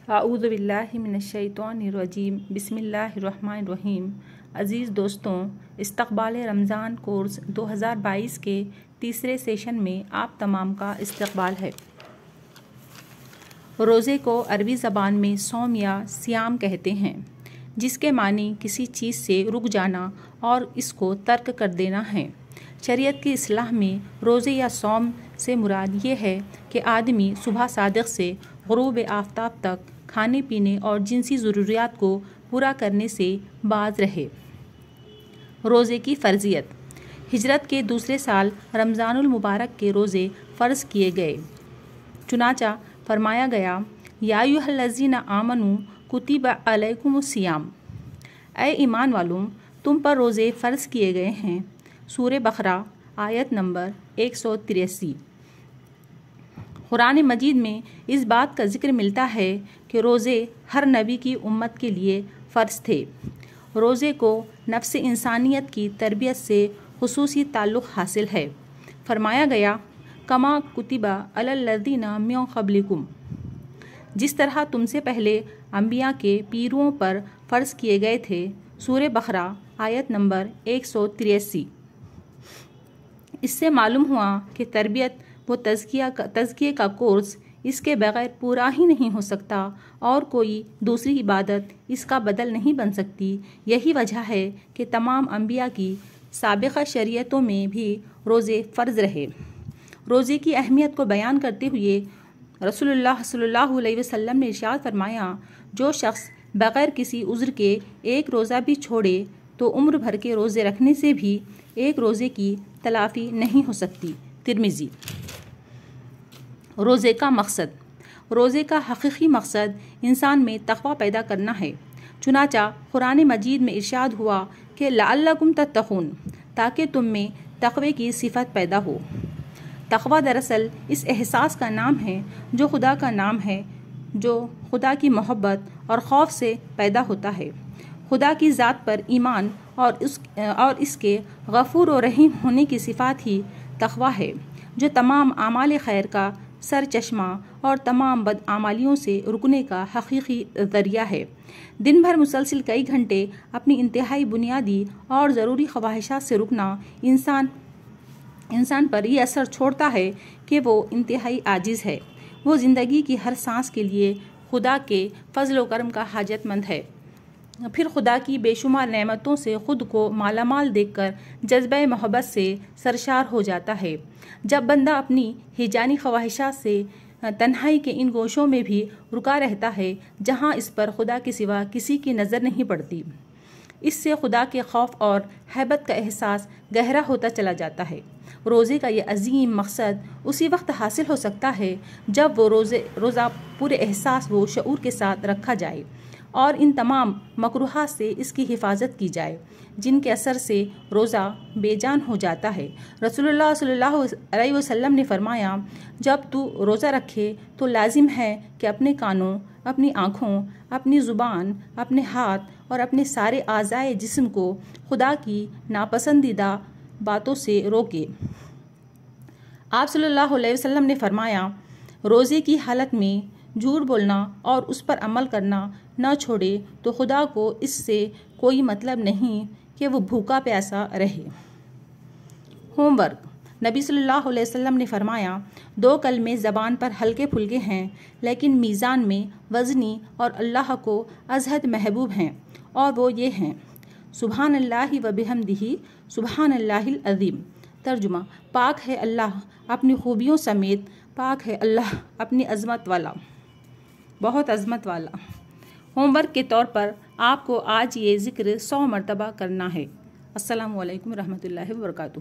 اعوذ باللہ من الشیطان الرجیم بسم اللہ الرحمن الرحیم۔ عزیز دوستوں، استقبال رمضان کورس 2022 کے تیسرے سیشن میں آپ تمام کا استقبال ہے۔ روزے کو عربی زبان میں صوم یا صیام کہتے ہیں، جس کے معنی کسی چیز سے رک جانا اور اس کو ترک کر دینا ہے۔ شریعت کی اصطلاح میں روزے یا صوم سے مراد یہ ہے کہ آدمی صبح صادق سے غروب آفتاب تک کھانے پینے اور جنسی ضروریات کو پورا کرنے سے باز رہے۔ روزے کی فرضیت۔ ہجرت کے دوسرے سال رمضان المبارک کے روزے فرض کیے گئے، چنانچہ فرمایا گیا یا ایھا الذین آمنوا کتب علیکم الصیام، اے ایمان والوں تم پر روزے فرض کیے گئے ہیں۔ سورہ بقرہ آیت نمبر 183۔ قرآن مجید میں اس بات کا ذکر ملتا ہے کہ روزے ہر نبی کی امت کے لیے فرض تھے۔ روزے کو نفس انسانیت کی تربیت سے خصوصی تعلق حاصل ہے۔ فرمایا گیا کما کتب علی الذین من قبلکم، جس طرح تم سے پہلے انبیاء کے پیرووں پر فرض کیے گئے تھے۔ سورہ بقرہ آیت نمبر 183۔ اس سے معلوم ہوا کہ تربیت و تزکیے کا کورس اس کے بغیر پورا ہی نہیں ہو سکتا اور کوئی دوسری عبادت اس کا بدل نہیں بن سکتی۔ یہی وجہ ہے کہ تمام انبیاء کی سابقہ شریعتوں میں بھی روزے فرض رہے۔ روزے کی اہمیت کو بیان کرتے ہوئے رسول اللہ صلی اللہ علیہ وسلم نے ارشاد فرمایا، جو شخص بغیر کسی عذر کے ایک روزہ بھی چھوڑے تو عمر بھر کے روزے رکھنے سے بھی ایک روزے کی تلافی نہیں ہو سکتی۔ ترمذی۔ روزے کا مقصد۔ روزے کا حقیقی مقصد انسان میں تقوی پیدا کرنا ہے۔ چنانچہ قرآن مجید میں ارشاد ہوا کہ لعلکم تتقون، تاکہ تم میں تقوی کی صفت پیدا ہو۔ تقوی دراصل اس احساس کا نام ہے جو خدا کا نام ہے، جو خدا کی محبت اور خوف سے پیدا ہوتا ہے۔ خدا کی ذات پر ایمان اور اس کے غفور و رحیم ہونے کی صفات ہی تقوی ہے، جو تمام اعمال خیر کا سر چشمہ اور تمام بدعمالیوں سے رکنے کا حقیقی ذریعہ ہے۔ دن بھر مسلسل کئی گھنٹے اپنی انتہائی بنیادی اور ضروری خواہشات سے رکنا انسان پر یہ اثر چھوڑتا ہے کہ وہ انتہائی عاجز ہے۔ وہ زندگی کی ہر سانس کے لیے خدا کے فضل و کرم کا حاجت مند ہے۔ پھر خدا کی بے شمار نعمتوں سے خود کو مالا مال دیکھ کر جذبہ محبت سے سرشار ہو جاتا ہے۔ جب بندہ اپنی ہیجانی خواہشات سے تنہائی کے ان گوشوں میں بھی رکا رہتا ہے جہاں اس پر خدا کے سوا کسی کی نظر نہیں پڑتی، اس سے خدا کے خوف اور ہیبت کا احساس گہرا ہوتا چلا جاتا ہے۔ روزے کا یہ عظیم مقصد اسی وقت حاصل ہو سکتا ہے جب وہ روزہ پورے احساس و شعور کے ساتھ رکھا جائے اور ان تمام مکروہات سے اس کی حفاظت کی جائے جن کے اثر سے روزہ بے جان ہو جاتا ہے۔ رسول اللہ صلی اللہ علیہ وسلم نے فرمایا، جب تو روزہ رکھے تو لازم ہے کہ اپنے کانوں، اپنی آنکھوں، اپنی زبان، اپنے ہاتھ اور اپنے سارے اعضائے جسم کو خدا کی ناپسندیدہ باتوں سے روکے۔ آپ صلی اللہ علیہ وسلم نے فرمایا، روزے کی حالت میں جھوٹ بولنا اور اس پر عمل کرنا نہ چھوڑے تو خدا کو اس سے کوئی مطلب نہیں کہ وہ بھوکا پیاسا رہے۔ Home work. نبی صلی اللہ علیہ وسلم نے فرمایا، 2 کلمے زبان پر ہلکے پھلکے ہیں لیکن میزان میں وزنی اور اللہ کو ازحد محبوب ہیں، اور وہ یہ ہیں، سبحان اللہ و بحمدہ سبحان اللہ العظیم۔ ترجمہ، پاک ہے اللہ اپنی خوبیوں سمیت، پاک ہے اللہ اپنی عظمت والا، بہت عظمت والا۔ ہوم ورک کے طور پر آپ کو آج یہ ذکر 100 مرتبہ کرنا ہے۔ السلام علیکم ورحمۃ اللہ وبرکاتہ۔